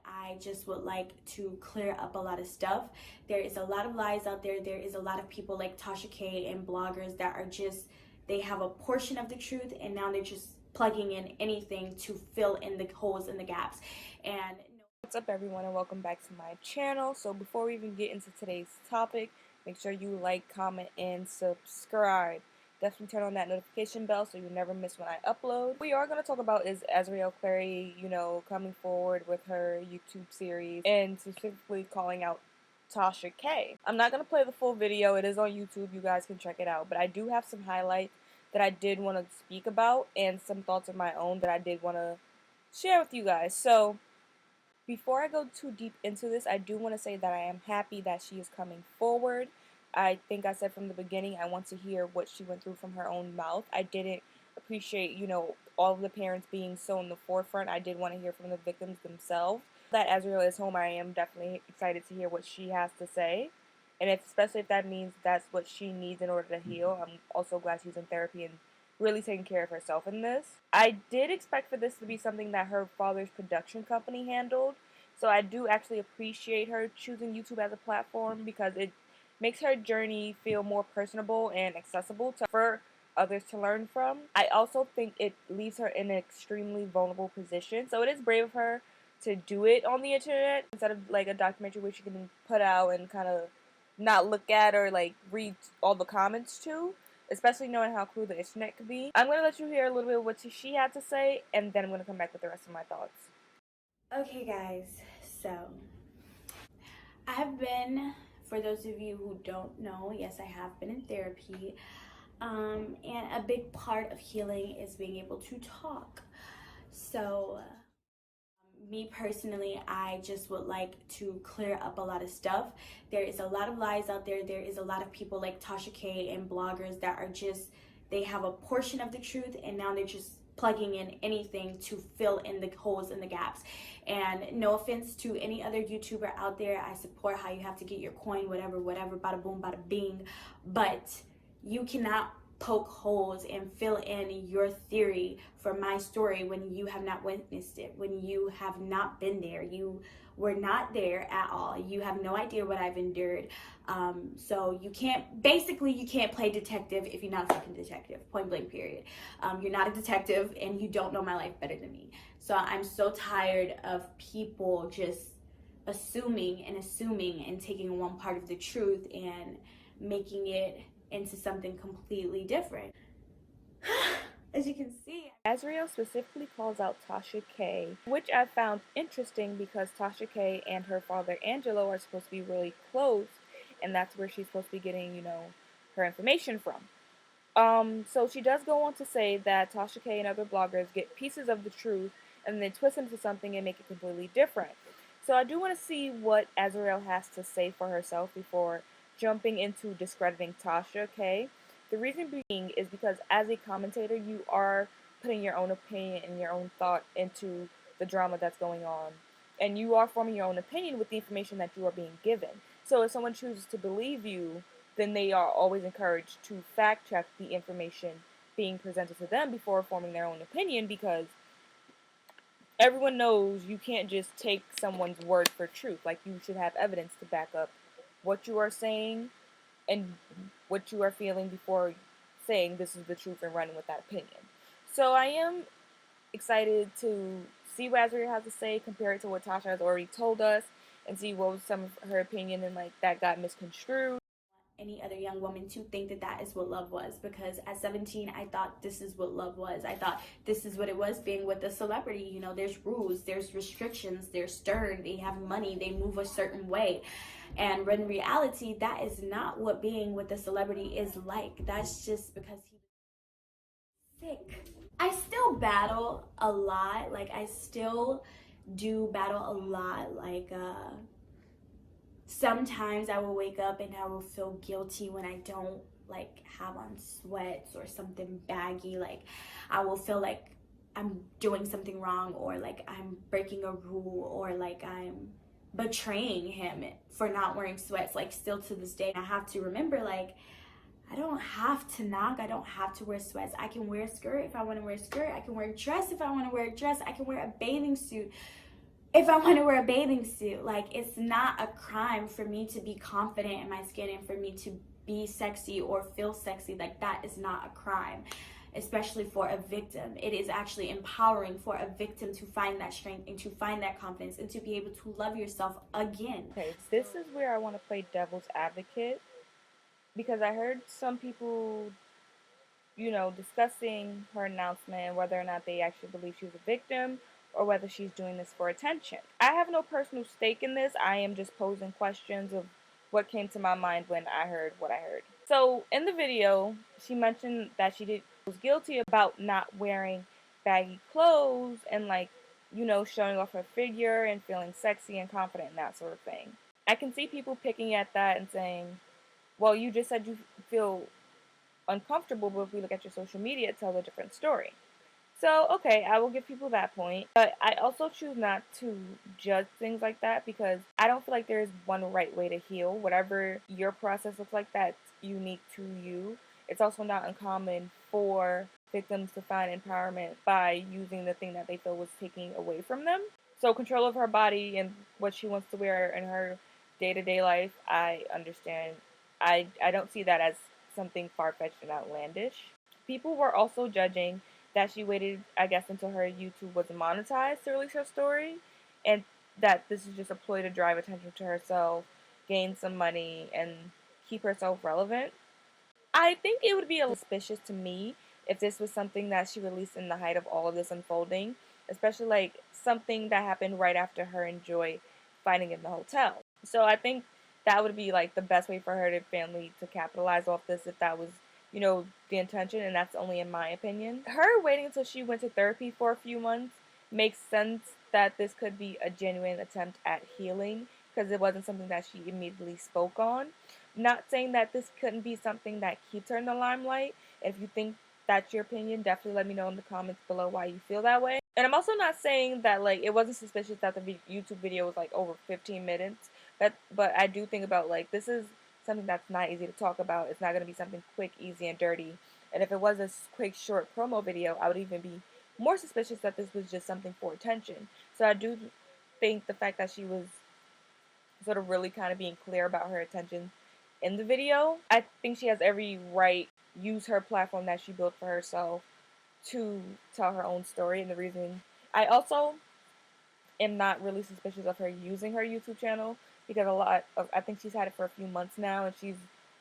I just would like to clear up a lot of stuff. There is a lot of lies out there. There is a lot of people like Tasha K and bloggers that are just, they have a portion of the truth and now they're just plugging in anything to fill in the holes and the gaps. And what's up, everyone, and welcome back to my channel. So before we even get into today's topic, make sure you like, comment, and subscribe. Definitely turn on that notification bell so you never miss when I upload. What we are going to talk about is Azriel Clary, coming forward with her YouTube series and specifically calling out Tasha K. I'm not going to play the full video. It is on YouTube. You guys can check it out. But I do have some highlights that I did want to speak about and some thoughts of my own that I did want to share with you guys. So before I go too deep into this, I do want to say that I am happy that she is coming forward. I think I said from the beginning I want to hear what she went through from her own mouth. I didn't appreciate, all of the parents being so in the forefront. I did want to hear from the victims themselves. That Azriel is home, I am definitely excited to hear what she has to say. And especially if that means that's what she needs in order to heal. I'm also glad she's in therapy and really taking care of herself in this. I did expect for this to be something that her father's production company handled. So I do actually appreciate her choosing YouTube as a platform because it makes her journey feel more personable and accessible for others to learn from. I also think it leaves her in an extremely vulnerable position. So it is brave of her to do it on the internet instead of like a documentary which you can put out and kind of not look at or like read all the comments to, especially knowing how cruel the internet could be. I'm going to let you hear a little bit of what she had to say, and then I'm going to come back with the rest of my thoughts. okay guys, so I have been, for those of you who don't know, yes, I have been in therapy, and a big part of healing is being able to talk. So me personally, I just would like to clear up a lot of stuff. There is a lot of lies out there. There is a lot of people like Tasha K and bloggers that are just, they have a portion of the truth and now they're just plugging in anything to fill in the holes and the gaps. And no offense to any other YouTuber out there, I support how you have to get your coin, whatever, bada boom, bada bing, but you cannot poke holes and fill in your theory for my story when you have not witnessed it, when you have not been there. You were not there at all. You have no idea what I've endured. So you can't play detective if you're not a fucking detective, point blank period. You're not a detective and you don't know my life better than me. So I'm so tired of people just assuming and taking one part of the truth and making it into something completely different. As you can see, Azriel specifically calls out Tasha K, which I found interesting because Tasha K and her father Angelo are supposed to be really close, and that's where she's supposed to be getting, her information from. So she does go on to say that Tasha K and other bloggers get pieces of the truth and then twist into something and make it completely different. So I do want to see what Azriel has to say for herself before jumping into discrediting Tasha K. The reason being is because as a commentator, you are putting your own opinion and your own thought into the drama that's going on. And you are forming your own opinion with the information that you are being given. So if someone chooses to believe you, then they are always encouraged to fact check the information being presented to them before forming their own opinion, because everyone knows you can't just take someone's word for truth. Like, you should have evidence to back up what you are saying and what you are feeling before saying this is the truth and running with that opinion. So I am excited to see what Azriel has to say, compare it to what Tasha has already told us, and see what was some of her opinion and like that got misconstrued. Any other young woman to think that that is what love was, because at 17 I thought this is what love was. I thought this is what it was being with a celebrity. There's rules, there's restrictions, they're stern, they have money, they move a certain way. And in reality, that is not what being with a celebrity is like. That's just because he was sick. I still battle a lot. Like, I still do battle a lot. Like, sometimes I will wake up and I will feel guilty when I don't like have on sweats or something baggy. Like, I will feel like I'm doing something wrong, or like I'm breaking a rule, or like I'm betraying him for not wearing sweats. Like, still to this day, I have to remember, like, I don't have to knock. I don't have to wear sweats. I can wear a skirt if I want to wear a skirt. I can wear a dress if I want to wear a dress. I can wear a bathing suit if I want to wear a bathing suit. Like, it's not a crime for me to be confident in my skin and for me to be sexy or feel sexy. Like, that is not a crime, especially for a victim. It is actually empowering for a victim to find that strength and to find that confidence and to be able to love yourself again. Okay, this is where I want to play devil's advocate, because I heard some people, discussing her announcement and whether or not they actually believe she was a victim or whether she's doing this for attention. I have no personal stake in this. I am just posing questions of what came to my mind when I heard what I heard. So in the video, she mentioned that was guilty about not wearing baggy clothes and showing off her figure and feeling sexy and confident and that sort of thing. I can see people picking at that and saying, well, you just said you feel uncomfortable, but if we look at your social media, it tells a different story. So, okay, I will give people that point. But I also choose not to judge things like that because I don't feel like there is one right way to heal. Whatever your process looks like, that's unique to you. It's also not uncommon for victims to find empowerment by using the thing that they feel was taking away from them. So, control of her body and what she wants to wear in her day to day life, I understand. I don't see that as something far fetched and outlandish. People were also judging that she waited, I guess, until her YouTube was monetized to release her story, and that this is just a ploy to drive attention to herself, gain some money, and keep herself relevant. I think it would be a little suspicious to me if this was something that she released in the height of all of this unfolding, especially like something that happened right after her and Joy fighting in the hotel. So I think that would be like the best way for her to family to capitalize off this if that was, the intention, and that's only in my opinion. Her waiting until she went to therapy for a few months makes sense that this could be a genuine attempt at healing because it wasn't something that she immediately spoke on. Not saying that this couldn't be something that keeps her in the limelight. If you think that's your opinion, definitely let me know in the comments below why you feel that way. And I'm also not saying that like it wasn't suspicious that the YouTube video was like over 15 minutes. But I do think about like this is something that's not easy to talk about. It's not going to be something quick, easy, and dirty. And if it was a quick, short promo video, I would even be more suspicious that this was just something for attention. So I do think the fact that she was sort of really kind of being clear about her intentions in the video, I think she has every right use her platform that she built for herself to tell her own story. And the reason I also am not really suspicious of her using her YouTube channel because I think she's had it for a few months now and she's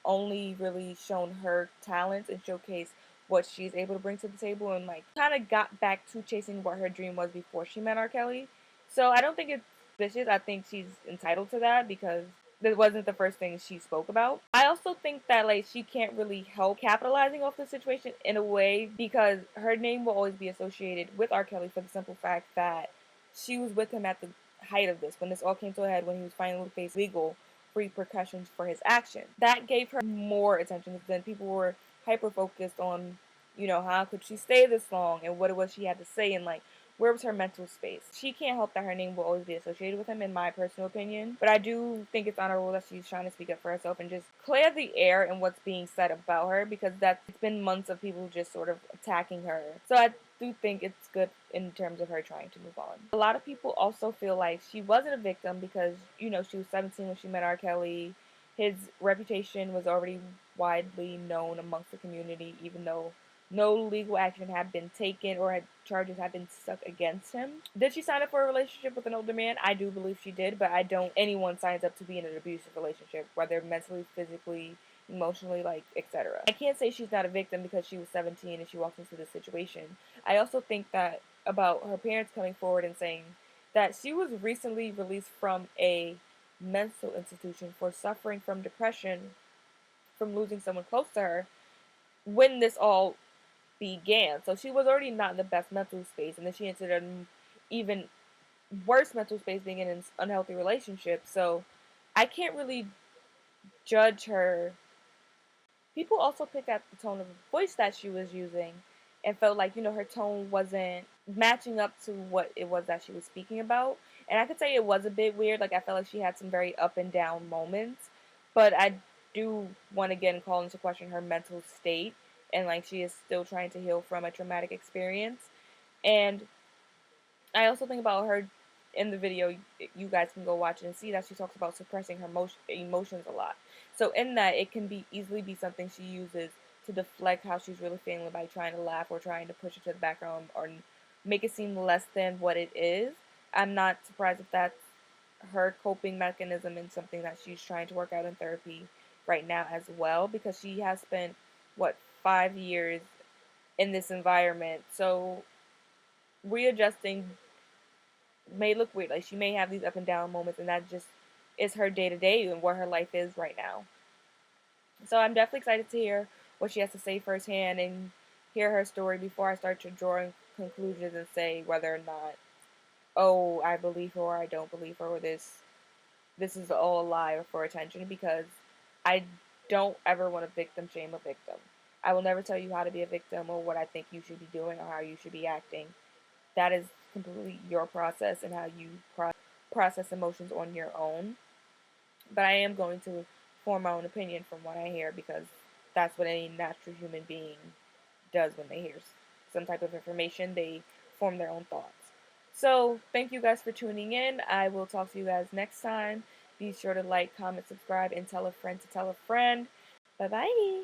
only really shown her talents and showcased what she's able to bring to the table and like kind of got back to chasing what her dream was before she met R.Kelly. So I don't think it's suspicious. I think she's entitled to that because this wasn't the first thing she spoke about. I also think that like she can't really help capitalizing off the situation in a way because her name will always be associated with R.Kelly for the simple fact that she was with him at the height of this when this all came to a head when he was finally to face legal repercussions for his actions. That gave her more attention because then people were hyper focused on, how could she stay this long and what it was she had to say and like where was her mental space. She can't help that her name will always be associated with him in my personal opinion, but I do think it's honorable that she's trying to speak up for herself and just clear the air in what's being said about her because it's been months of people just sort of attacking her. So I do think it's good in terms of her trying to move on. A lot of people also feel like she wasn't a victim because, she was 17 when she met R. Kelly. His reputation was already widely known amongst the community, even though no legal action had been taken or charges had been stuck against him. Did she sign up for a relationship with an older man? I do believe she did, but I don't. Anyone signs up to be in an abusive relationship, whether mentally, physically, emotionally, etc. I can't say she's not a victim because she was 17 and she walked into this situation. I also think that about her parents coming forward and saying that she was recently released from a mental institution for suffering from depression from losing someone close to her when this all began. So she was already not in the best mental space, and then she entered an even worse mental space being in an unhealthy relationship. So I can't really judge her. People also picked at the tone of voice that she was using and felt like, her tone wasn't matching up to what it was that she was speaking about. And I could say it was a bit weird. Like, I felt like she had some very up and down moments. But I do want to again call into question her mental state, and like she is still trying to heal from a traumatic experience. And I also think about her in the video. You guys can go watch it and see that she talks about suppressing her emotions a lot. So in that, it can be easily be something she uses to deflect how she's really feeling by trying to laugh or trying to push it to the background or make it seem less than what it is. I'm not surprised if that's her coping mechanism and something that she's trying to work out in therapy right now as well, because she has spent what 5 years in this environment. So readjusting may look weird. Like she may have these up and down moments, and that just is her day to day and where her life is right now. So I'm definitely excited to hear what she has to say firsthand and hear her story before I start to draw conclusions and say whether or not, oh, I believe her or I don't believe her, or this is all a lie or for attention, because I don't ever want to victim shame a victim. I will never tell you how to be a victim or what I think you should be doing or how you should be acting. That is completely your process and how you process emotions on your own. But I am going to form my own opinion from what I hear, because that's what any natural human being does when they hear some type of information. They form their own thoughts. So thank you guys for tuning in. I will talk to you guys next time. Be sure to like, comment, subscribe, and tell a friend to tell a friend. Bye bye.